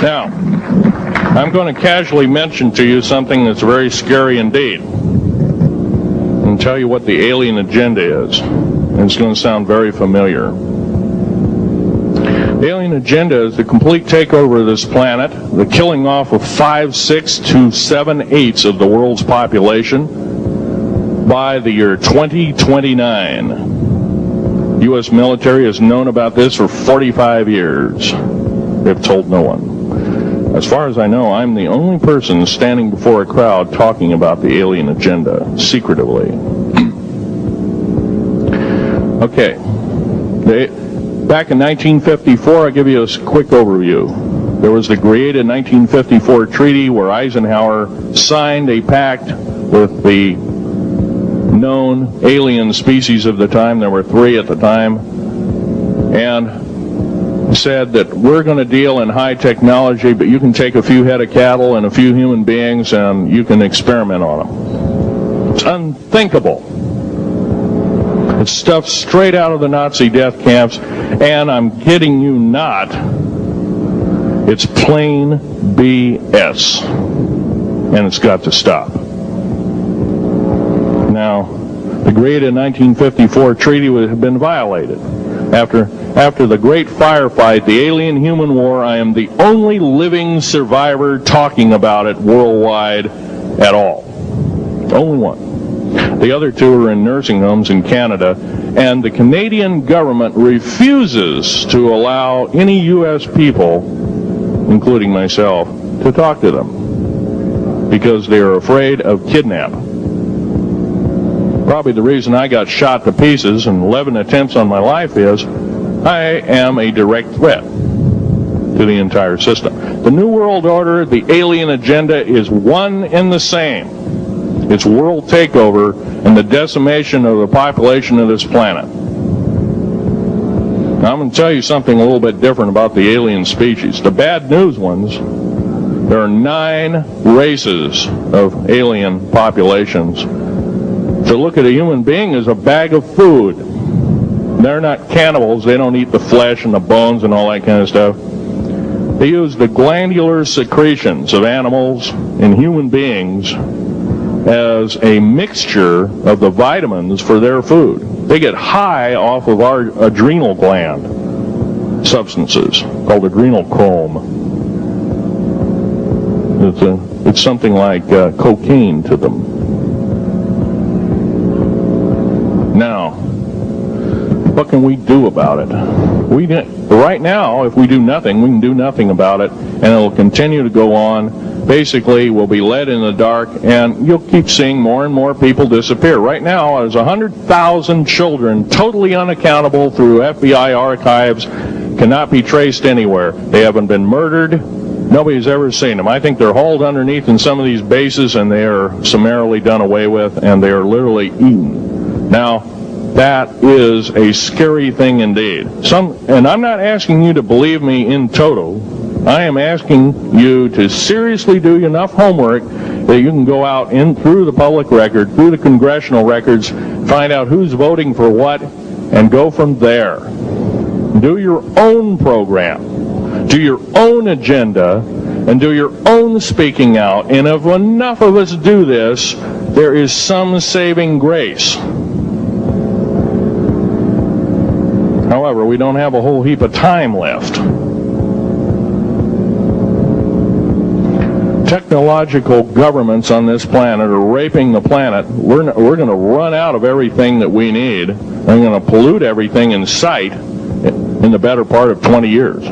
Now, I'm going to casually mention to you something that's very scary indeed, and tell you what the alien agenda is. And it's going to sound very familiar. The alien agenda is the complete takeover of this planet, the killing off of 5, 6 to 7/8 of the world's population by the year 2029. U.S. military has known about this for 45 years. They've told no one. As far as I know, I'm the only person standing before a crowd talking about the alien agenda, secretively. Okay. Back in 1954, I'll give you a quick overview. There was the created 1954 treaty where Eisenhower signed a pact with the known alien species of the time. There were 3 at the time. And said that we're going to deal in high technology, but you can take a few head of cattle and a few human beings and you can experiment on them. It's unthinkable. It's stuff straight out of the Nazi death camps, and I'm kidding you not, it's plain BS, and it's got to stop. Now, the created 1954 treaty had been violated. After the great firefight, the alien-human war, I am the only living survivor talking about it worldwide at all. Only one. The other 2 are in nursing homes in Canada, and the Canadian government refuses to allow any U.S. people, including myself, to talk to them because they are afraid of kidnap. Probably the reason I got shot to pieces and 11 attempts on my life is I am a direct threat to the entire system. The New World Order, the alien agenda is one and the same. It's world takeover and the decimation of the population of this planet. Now, I'm going to tell you something a little bit different about the alien species. The bad news ones, there are 9 races of alien populations. To look at a human being as a bag of food. They're not cannibals. They don't eat the flesh and the bones and all that kind of stuff. They use the glandular secretions of animals and human beings as a mixture of the vitamins for their food. They get high off of our adrenal gland substances called adrenochrome. It's something like cocaine to them. Now, what can we do about it? Right now, if we do nothing, we can do nothing about it, and it will continue to go on. Basically, we'll be led in the dark, and you'll keep seeing more and more people disappear. Right now, there's 100,000 children totally unaccountable through FBI archives, cannot be traced anywhere. They haven't been murdered. Nobody's ever seen them. I think they're hauled underneath in some of these bases, and they are summarily done away with, and they are literally eaten. Now, that is a scary thing indeed. And I'm not asking you to believe me in toto. I am asking you to seriously do enough homework that you can go out in through the public record, through the congressional records, find out who's voting for what, and go from there. Do your own program. Do your own agenda, and do your own speaking out. And if enough of us do this, there is some saving grace. However, we don't have a whole heap of time left. Technological governments on this planet are raping the planet. We're going to run out of everything that we need. We're going to pollute everything in sight in the better part of 20 years.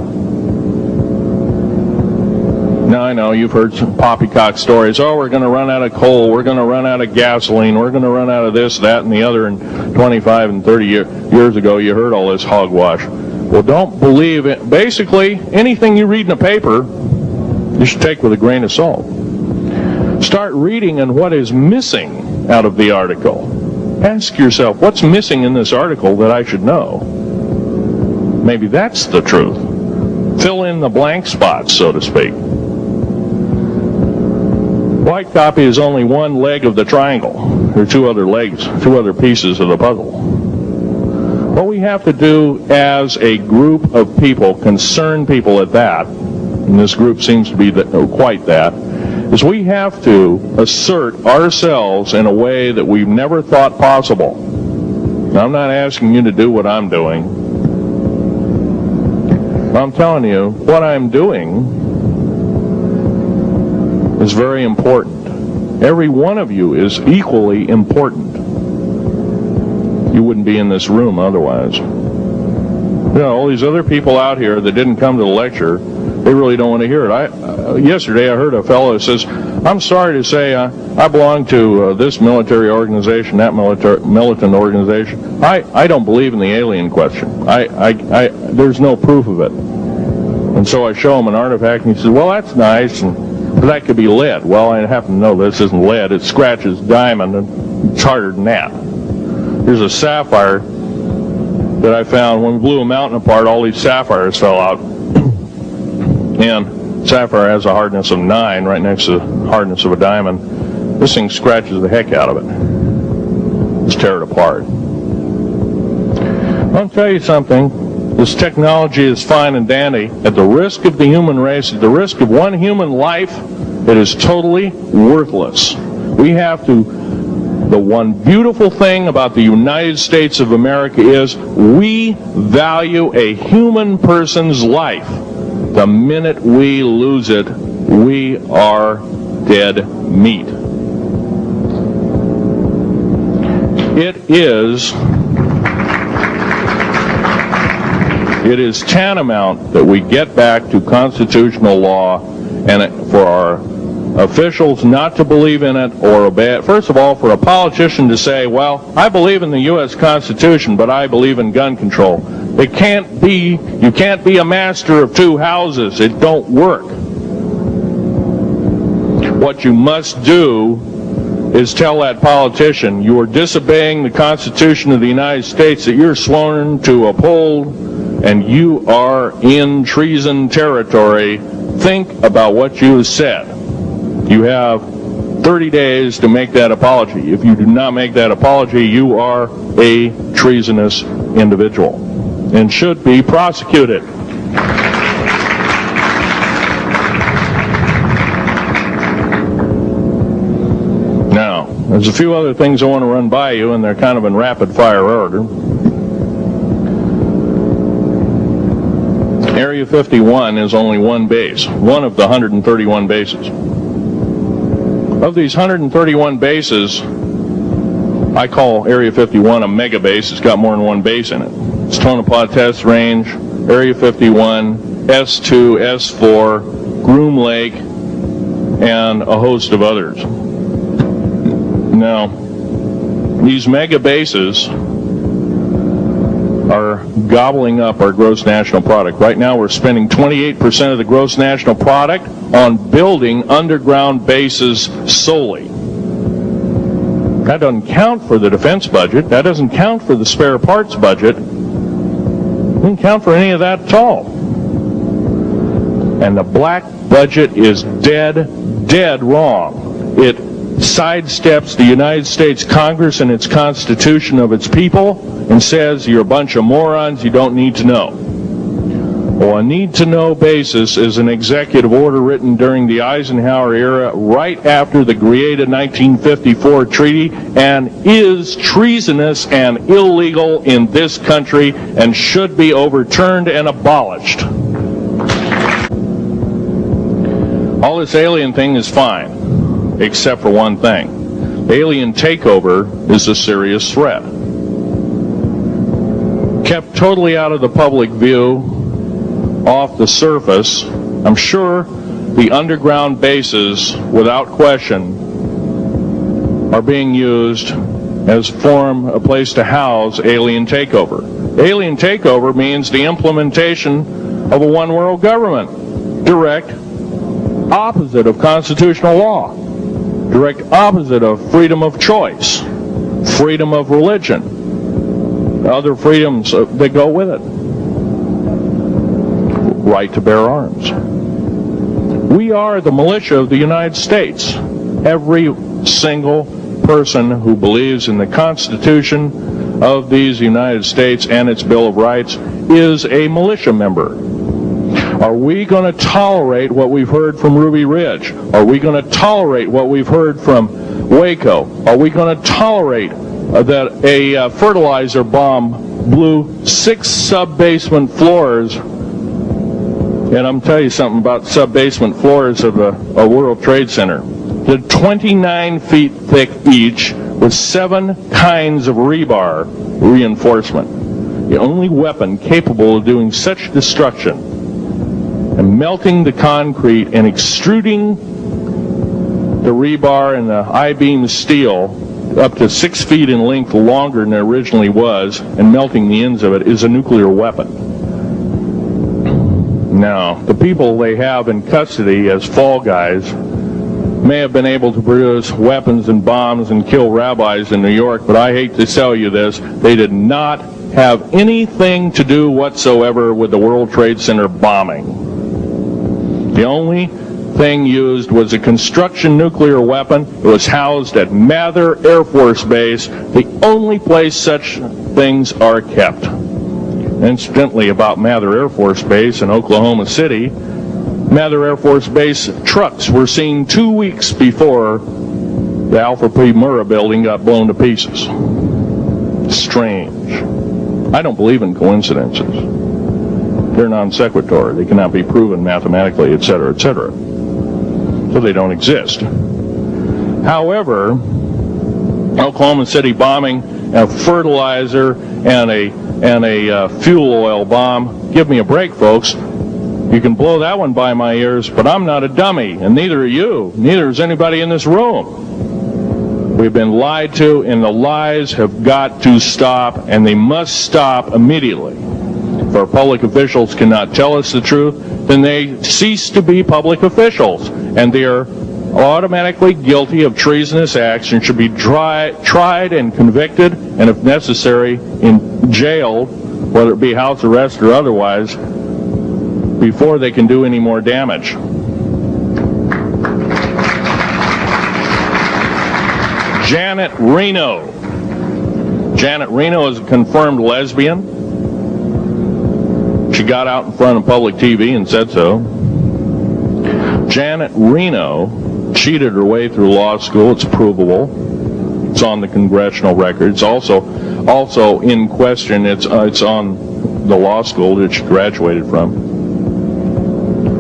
Now, I know you've heard some poppycock stories. Oh, we're going to run out of coal. We're going to run out of gasoline. We're going to run out of this, that, and the other. And 25 and 30 years ago, you heard all this hogwash. Well, don't believe it. Basically, anything you read in a paper, you should take with a grain of salt. Start reading on what is missing out of the article. Ask yourself, what's missing in this article that I should know? Maybe that's the truth. Fill in the blank spots, so to speak. White copy is only one leg of the triangle. There are 2 other legs, 2 other pieces of the puzzle. What we have to do as a group of people, concerned people at that, and this group seems to be quite that, is we have to assert ourselves in a way that we've never thought possible. Now, I'm not asking you to do what I'm doing. I'm telling you, what I'm doing is very important. Every one of you is equally important. You wouldn't be in this room otherwise. You know, all these other people out here that didn't come to the lecture, they really don't want to hear it. Yesterday I heard a fellow who says, I'm sorry to say I belong to this military organization, that militant organization. I don't believe in the alien question. There's no proof of it. And so I show him an artifact, and he says, well, that's nice, but that could be lead. Well, I happen to know this isn't lead. It scratches diamond, and it's harder than that. Here's a sapphire that I found. When we blew a mountain apart, all these sapphires fell out. And sapphire has a hardness of 9 right next to the hardness of a diamond. This thing scratches the heck out of it. Just tear it apart. I'll tell you something. This technology is fine and dandy. At the risk of the human race, at the risk of one human life, it is totally worthless. We have to... The one beautiful thing about the United States of America is we value a human person's life. The minute we lose it, we are dead meat. It is tantamount that we get back to constitutional law, and for our officials not to believe in it or obey it. First of all, for a politician to say, well, I believe in the U.S. Constitution, but I believe in gun control. You can't be a master of two houses. It don't work. What you must do is tell that politician you are disobeying the Constitution of the United States that you're sworn to uphold, and you are in treason territory. Think about what you have said. You have 30 days to make that apology. If you do not make that apology, you are a treasonous individual and should be prosecuted. Now, there's a few other things I want to run by you, and they're kind of in rapid fire order. Area 51 is only one base, one of the 131 bases. Of these 131 bases, I call Area 51 a mega base. It's got more than one base in it. It's Tonopah Test Range, Area 51, S2, S4, Groom Lake, and a host of others. Now, these mega bases are gobbling up our gross national product. Right now we're spending 28% of the gross national product on building underground bases solely. That doesn't count for the defense budget. That doesn't count for the spare parts budget. It doesn't count for any of that at all. And the black budget is dead wrong. It sidesteps the United States Congress and its Constitution of its people and says you're a bunch of morons, you don't need to know. Well, a need-to-know basis is an executive order written during the Eisenhower era right after the Greada 1954 treaty and is treasonous and illegal in this country and should be overturned and abolished. All this alien thing is fine, except for one thing. Alien takeover is a serious threat. Kept totally out of the public view, off the surface, I'm sure the underground bases, without question, are being used as a place to house alien takeover. Alien takeover means the implementation of a one-world government. Direct opposite of constitutional law. Direct opposite of freedom of choice, freedom of religion, other freedoms that go with it. Right to bear arms. We are the militia of the United States. Every single person who believes in the Constitution of these United States and its Bill of Rights is a militia member. Are we going to tolerate what we've heard from Ruby Ridge? Are we going to tolerate what we've heard from Waco? Are we going to tolerate that a fertilizer bomb blew 6 sub-basement floors? And I'm telling you something about sub-basement floors of a World Trade Center. They're 29 feet thick each with 7 kinds of rebar reinforcement. The only weapon capable of doing such destruction and melting the concrete and extruding the rebar and the I-beam steel up to 6 feet in length longer than it originally was and melting the ends of it is a nuclear weapon. Now, the people they have in custody as fall guys may have been able to produce weapons and bombs and kill rabbis in New York, but I hate to tell you this, they did not have anything to do whatsoever with the World Trade Center bombing. The only thing used was a construction nuclear weapon. It was housed at Mather Air Force Base, the only place such things are kept. Incidentally, about Mather Air Force Base in Oklahoma City, Mather Air Force Base trucks were seen 2 weeks before the Alpha P. Murrah building got blown to pieces. Strange. I don't believe in coincidences. They're non sequitur. They cannot be proven mathematically, etc., etc. So they don't exist. However, Oklahoma City bombing, a fertilizer, and a fuel oil bomb. Give me a break, folks. You can blow that one by my ears, but I'm not a dummy, and neither are you. Neither is anybody in this room. We've been lied to, and the lies have got to stop, and they must stop immediately. If our public officials cannot tell us the truth, then they cease to be public officials, and they are automatically guilty of treasonous acts and should be tried and convicted, and if necessary, jailed, whether it be house arrest or otherwise, before they can do any more damage. Janet Reno. Janet Reno is a confirmed lesbian. She got out in front of public TV and said so. Janet Reno cheated her way through law school. It's provable. It's on the congressional record. It's also in question. It's on the law school that she graduated from.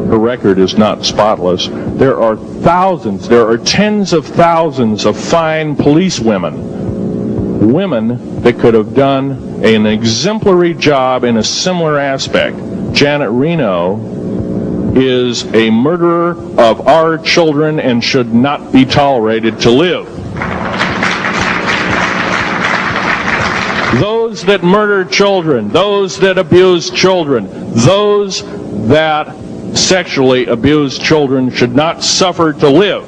Her record is not spotless. There are thousands, there are tens of thousands of fine police women that could have done an exemplary job in a similar aspect. Janet Reno is a murderer of our children and should not be tolerated to live. Those that murder children, those that abuse children, those that sexually abused children should not suffer to live.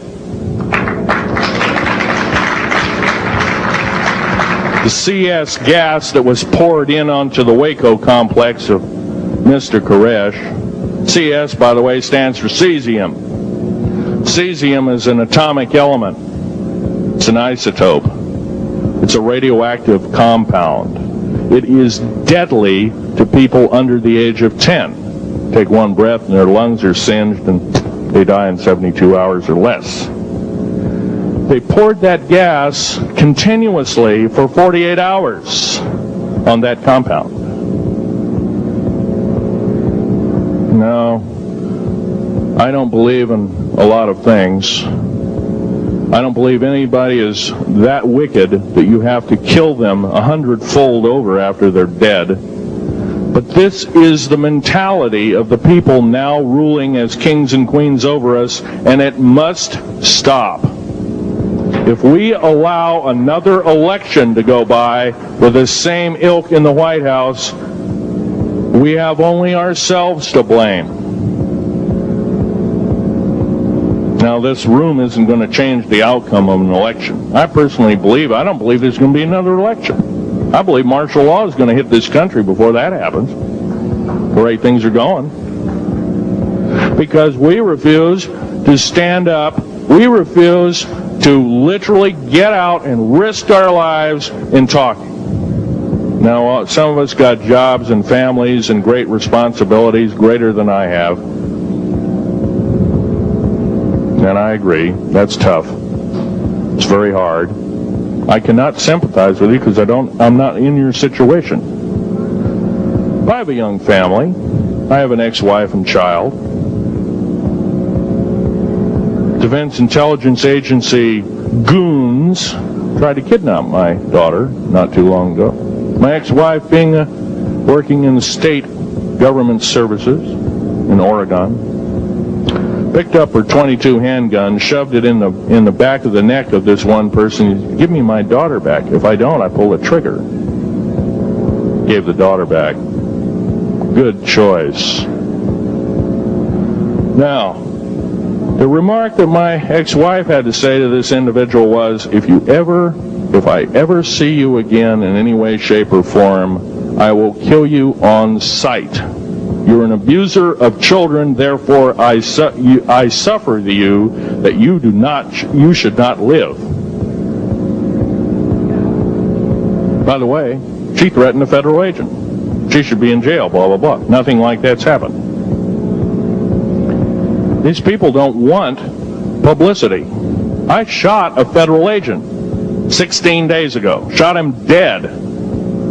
The CS gas that was poured in onto the Waco complex of Mr. Koresh, CS, by the way, stands for cesium. Cesium is an atomic element. It's an isotope. It's a radioactive compound. It is deadly to people under the age of 10. Take one breath and their lungs are singed and they die in 72 hours or less. They poured that gas continuously for 48 hours on that compound. No, I don't believe in a lot of things. I don't believe anybody is that wicked that you have to kill them 100-fold over after they're dead. But this is the mentality of the people now ruling as kings and queens over us, and it must stop. If we allow another election to go by with the same ilk in the White House, we have only ourselves to blame. Now, this room isn't going to change the outcome of an election. I personally believe, I don't believe there's going to be another election. I believe martial law is going to hit this country before that happens, the way things are going. Because we refuse to stand up, we refuse to literally get out and risk our lives in talking. Now, some of us got jobs and families and great responsibilities, greater than I have. And I agree, that's tough. It's very hard. I cannot sympathize with you because I'm not in your situation. I have a young family. I have an ex-wife and child. Defense Intelligence Agency goons tried to kidnap my daughter not too long ago. My ex-wife, working in the state government services in Oregon, picked up her .22 handgun, shoved it in the back of the neck of this one person. Give me my daughter back. If I don't, I pull the trigger. Gave the daughter back. Good choice. Now, the remark that my ex-wife had to say to this individual was, if I ever see you again in any way, shape, or form, I will kill you on sight. You're an abuser of children, therefore I suffer to you that you should not live. By the way, she threatened a federal agent. She should be in jail, blah, blah, blah. Nothing like that's happened. These people don't want publicity. I shot a federal agent 16 days ago. Shot him dead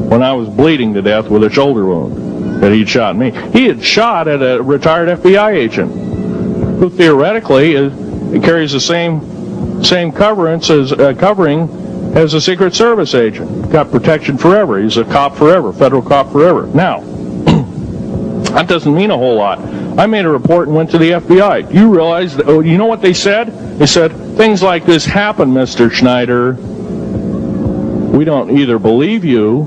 when I was bleeding to death with a shoulder wound that he'd shot me. He had shot at a retired FBI agent who theoretically carries the same covering as a Secret Service agent. Got protection forever. He's a cop forever, federal cop forever. Now, that doesn't mean a whole lot. I made a report and went to the FBI. Do you realize, you know what they said? They said, things like this happen, Mr. Schnieder. We don't either believe you,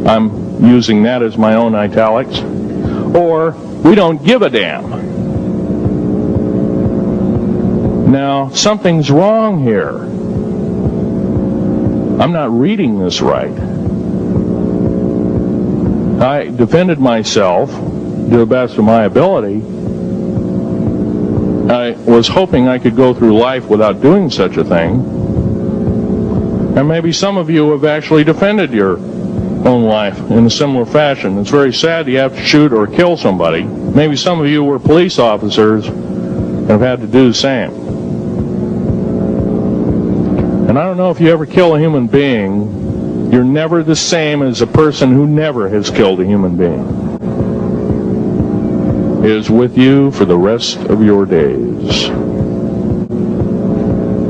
I'm using that as my own italics, or we don't give a damn. Now, something's wrong here. I'm not reading this right. I defended myself to the best of my ability. I was hoping I could go through life without doing such a thing. And maybe some of you have actually defended your own life in a similar fashion. It's very sad you have to shoot or kill somebody. Maybe some of you were police officers and have had to do the same. And I don't know if you ever kill a human being, you're never the same as a person who never has killed a human being. It is with you for the rest of your days.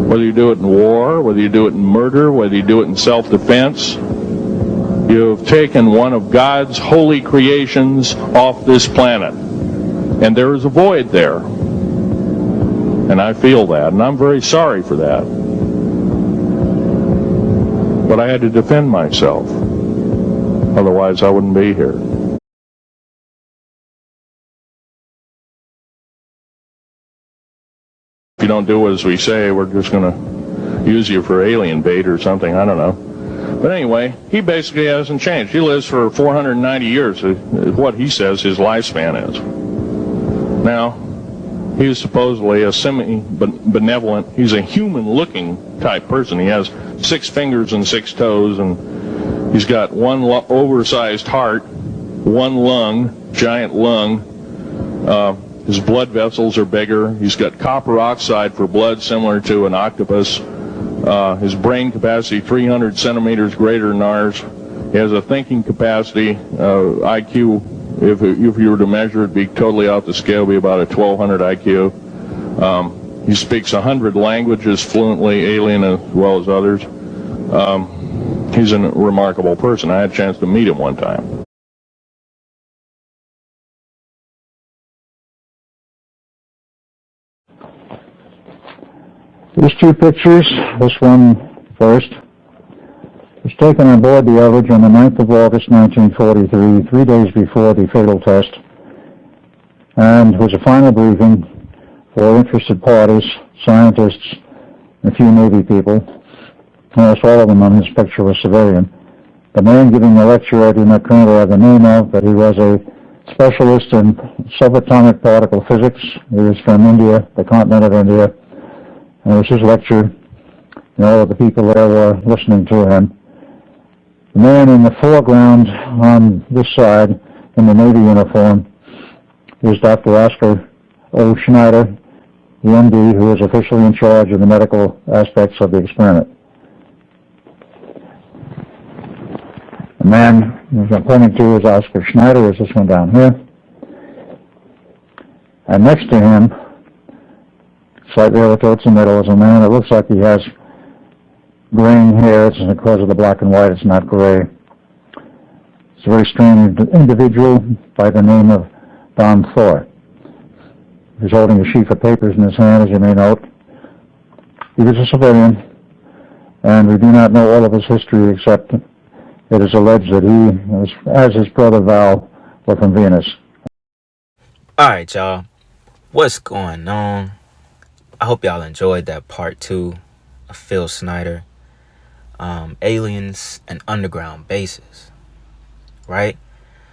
Whether you do it in war, whether you do it in murder, whether you do it in self-defense, you have taken one of God's holy creations off this planet. And there is a void there. And I feel that, and I'm very sorry for that. But I had to defend myself. Otherwise, I wouldn't be here. If you don't do as we say, we're just going to use you for alien bait or something. I don't know. But anyway, he basically hasn't changed. He lives for 490 years, is what he says his lifespan is. Now, he's supposedly a semi-benevolent, he's a human-looking type person. He has 6 fingers and 6 toes, and he's got one oversized heart, one lung, giant lung. His blood vessels are bigger. He's got copper oxide for blood, similar to an octopus. His brain capacity, 300 centimeters greater than ours. He has a thinking capacity, IQ, if you were to measure it, be totally off the scale, be about a 1200 IQ. He speaks 100 languages fluently, alien as well as others. He's a remarkable person. I had a chance to meet him one time. These 2 pictures, this one first, was taken on board the Overreach on the 9th of August, 1943, 3 days before the fatal test, and was a final briefing for interested parties, scientists, a few Navy people. Almost all of them on this picture were civilian. The man giving the lecture I do not currently have the name of, but he was a specialist in subatomic particle physics. He was from India, the continent of India. And it was his lecture, and all of the people there were listening to him. The man in the foreground on this side in the Navy uniform is Dr. Oscar O. Schnieder, the MD, who is officially in charge of the medical aspects of the experiment. The man I'm pointing to is Oscar Schnieder, is this one down here. And next to him, slightly over towards the middle, is a man that looks like he has graying hair. It's because of the black and white, it's not gray. It's a very strange individual by the name of Don Thor. He's holding a sheaf of papers in his hand, as you may note. He was a civilian, and we do not know all of his history except it is alleged that he, as his brother Val, were from Venus. Alright, y'all. What's going on? I hope y'all enjoyed that part 2 of Phil Schnieder. Aliens and underground bases. Right?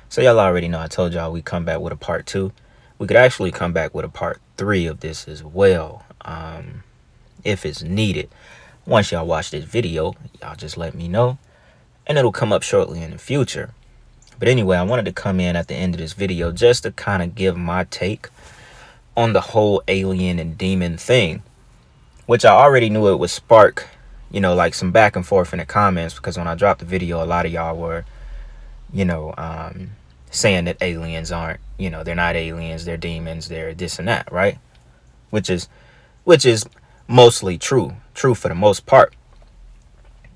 So y'all already know I told y'all we come back with a part 2. We could actually come back with a part 3 of this as well. If it's needed. Once y'all watch this video, y'all just let me know. And it'll come up shortly in the future. But anyway, I wanted to come in at the end of this video just to kind of give my take on the whole alien and demon thing, which I already knew it would spark, you know, like some back and forth in the comments, because when I dropped the video, a lot of y'all were, you know, saying that aliens aren't, you know, they're not aliens, they're demons, they're this and that, right? Which is mostly true for the most part.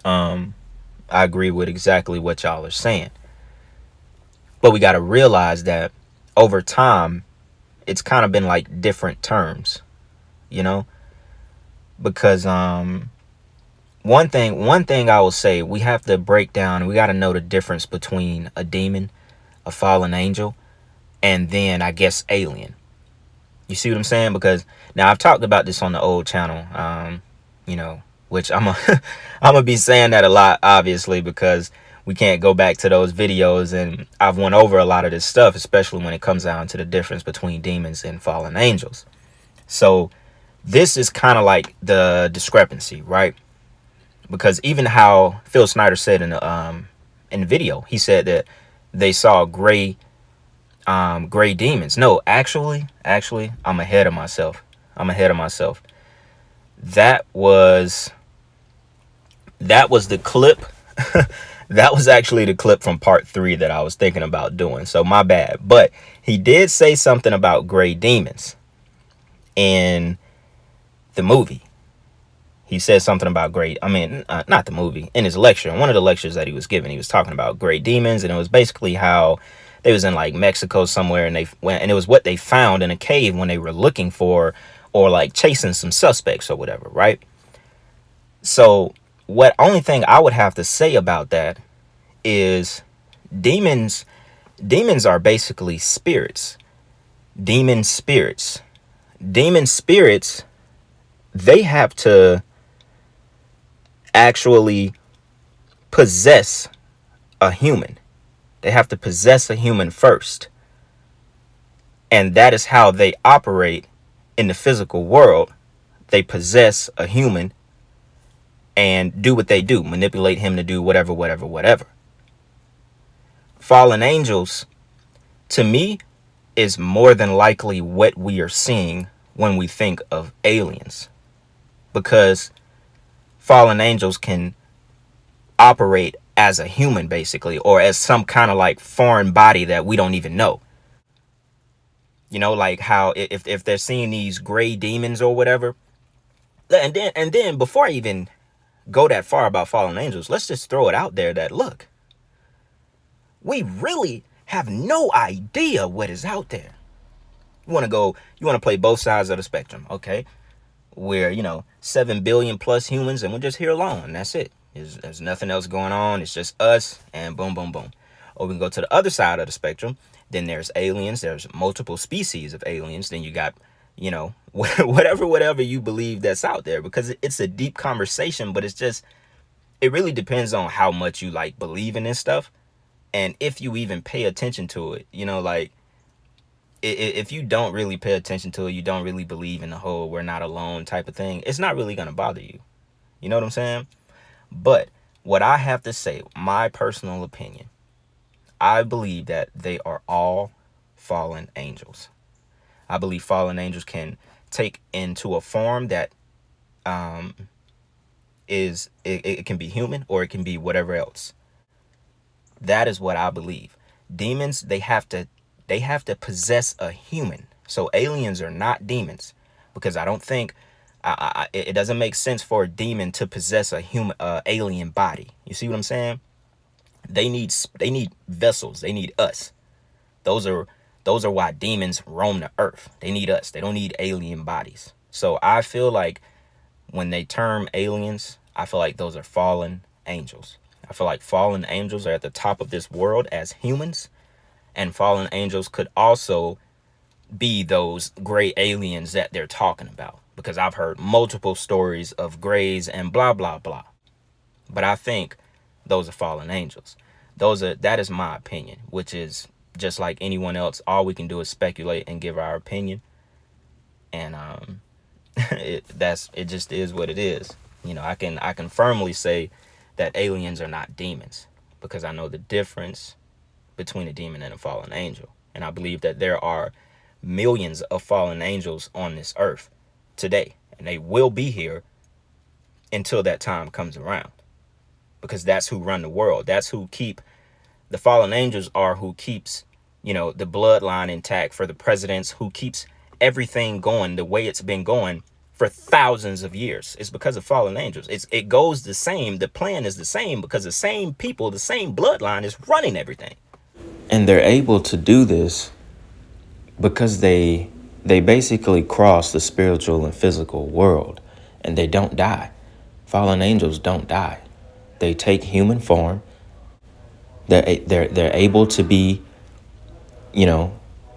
I agree with exactly what y'all are saying. But we got to realize that over time, it's kind of been like different terms, you know, because one thing I will say, we have to break down, we got to know the difference between a demon, a fallen angel, and then I guess alien. You see what I'm saying? Because now I've talked about this on the old channel, you know, which I'm gonna be saying that a lot, obviously, because we can't go back to those videos, and I've went over a lot of this stuff, especially when it comes down to the difference between demons and fallen angels. So this is kind of like the discrepancy, right? Because even how Phil Schnieder said in the video, he said that they saw gray demons. No, actually, I'm ahead of myself. That was the clip. That was actually the clip from part 3 that I was thinking about doing. So my bad. But he did say something about gray demons in the movie. He said something about not the movie, in his lecture. In one of the lectures that he was giving, he was talking about gray demons. And it was basically how they was in like Mexico somewhere, and it was what they found in a cave when they were looking for, or like chasing some suspects or whatever, right? So only thing I would have to say about that is demons are basically spirits. Demon spirits, they have to actually possess a human. They have to possess a human first. And that is how they operate in the physical world. They possess a human and do what they do, manipulate him to do whatever. Fallen angels, to me, is more than likely what we are seeing when we think of aliens. Because fallen angels can operate as a human, basically, or as some kind of like foreign body that we don't even know. You know, like how if they're seeing these gray demons or whatever. And then before I even go that far about fallen angels, let's just throw it out there that, look, we really have no idea what is out there. You want to play both sides of the spectrum, okay? We're, 7 billion plus humans, and we're just here alone, and that's it. There's nothing else going on. It's just us, and boom, boom, boom. Or we can go to the other side of the spectrum. Then there's aliens. There's multiple species of aliens. Then you got, whatever you believe that's out there, because it's a deep conversation, but it really depends on how much you like believe in this stuff. And if you even pay attention to it, if you don't really pay attention to it, you don't really believe in the whole we're not alone type of thing, it's not really going to bother you. You know what I'm saying? But what I have to say, my personal opinion, I believe that they are all fallen angels. I believe fallen angels can take into a form that it can be human, or it can be whatever else. That is what I believe. Demons, they have to possess a human. So aliens are not demons, because I don't think it doesn't make sense for a demon to possess a human alien body. You see what I'm saying? They need vessels. They need us. Those are why demons roam the earth. They need us. They don't need alien bodies. So I feel like when they term aliens, I feel like those are fallen angels. I feel like fallen angels are at the top of this world as humans, and fallen angels could also be those gray aliens that they're talking about, because I've heard multiple stories of grays and blah blah blah. But I think those are fallen angels. That is my opinion, which is just like anyone else. All we can do is speculate and give our opinion, and it just is what it is. I can firmly say that aliens are not demons, because I know the difference between a demon and a fallen angel. And I believe that there are millions of fallen angels on this earth today, and they will be here until that time comes around, because that's who run the world. That's who keep the fallen angels are who keeps, the bloodline intact for the presidents, who keeps everything going the way it's been going for thousands of years. It's because of fallen angels. It goes the same. The plan is the same, because the same people, the same bloodline is running everything. And they're able to do this because they basically cross the spiritual and physical world, and they don't die. Fallen angels don't die. They take human form. They're able to be, in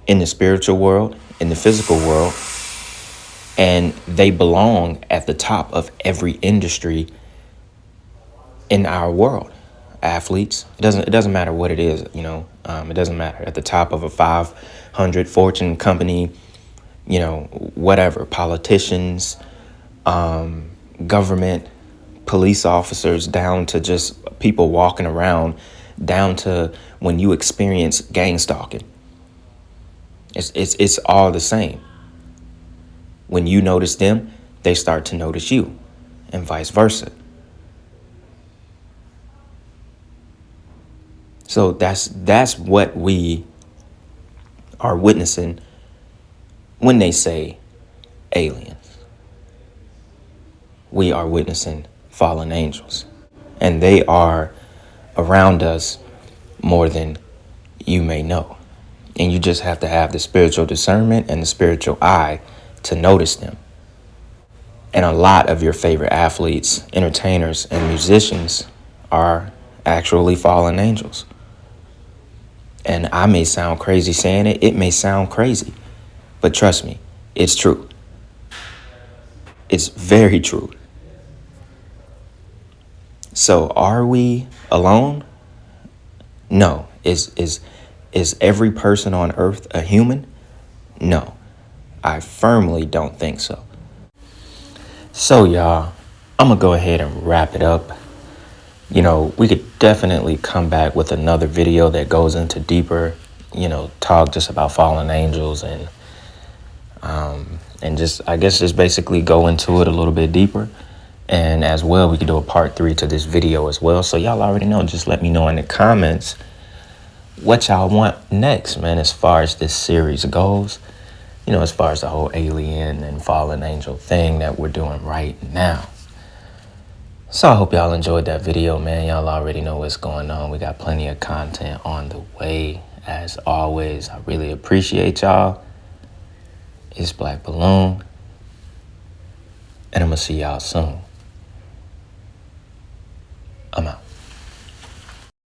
the spiritual world, in the physical world, and they belong at the top of every industry in our world. Athletes, it doesn't matter what it is, it doesn't matter. At the top of a 500 Fortune company, whatever, politicians, government, police officers, down to just people walking around, down to when you experience gang stalking. It's all the same. When you notice them, they start to notice you, and vice versa. So that's what we are witnessing when they say aliens. We are witnessing fallen angels, and they are around us more than you may know. And you just have to have the spiritual discernment and the spiritual eye to notice them. And a lot of your favorite athletes, entertainers, and musicians are actually fallen angels. And I may sound crazy saying it. It may sound crazy. But trust me, it's true. It's very true. So are we alone? No. Is every person on earth a human? No. I firmly don't think so. So y'all, I'm going to go ahead and wrap it up. We could definitely come back with another video that goes into deeper, talk just about fallen angels and just, I guess, just basically go into it a little bit deeper. And as well, we could do a part 3 to this video as well. So y'all already know, just let me know in the comments what y'all want next, man, as far as this series goes. As far as the whole alien and fallen angel thing that we're doing right now. So I hope y'all enjoyed that video, man. Y'all already know what's going on. We got plenty of content on the way. As always, I really appreciate y'all. It's Black Balloon. And I'm going to see y'all soon. I'm out.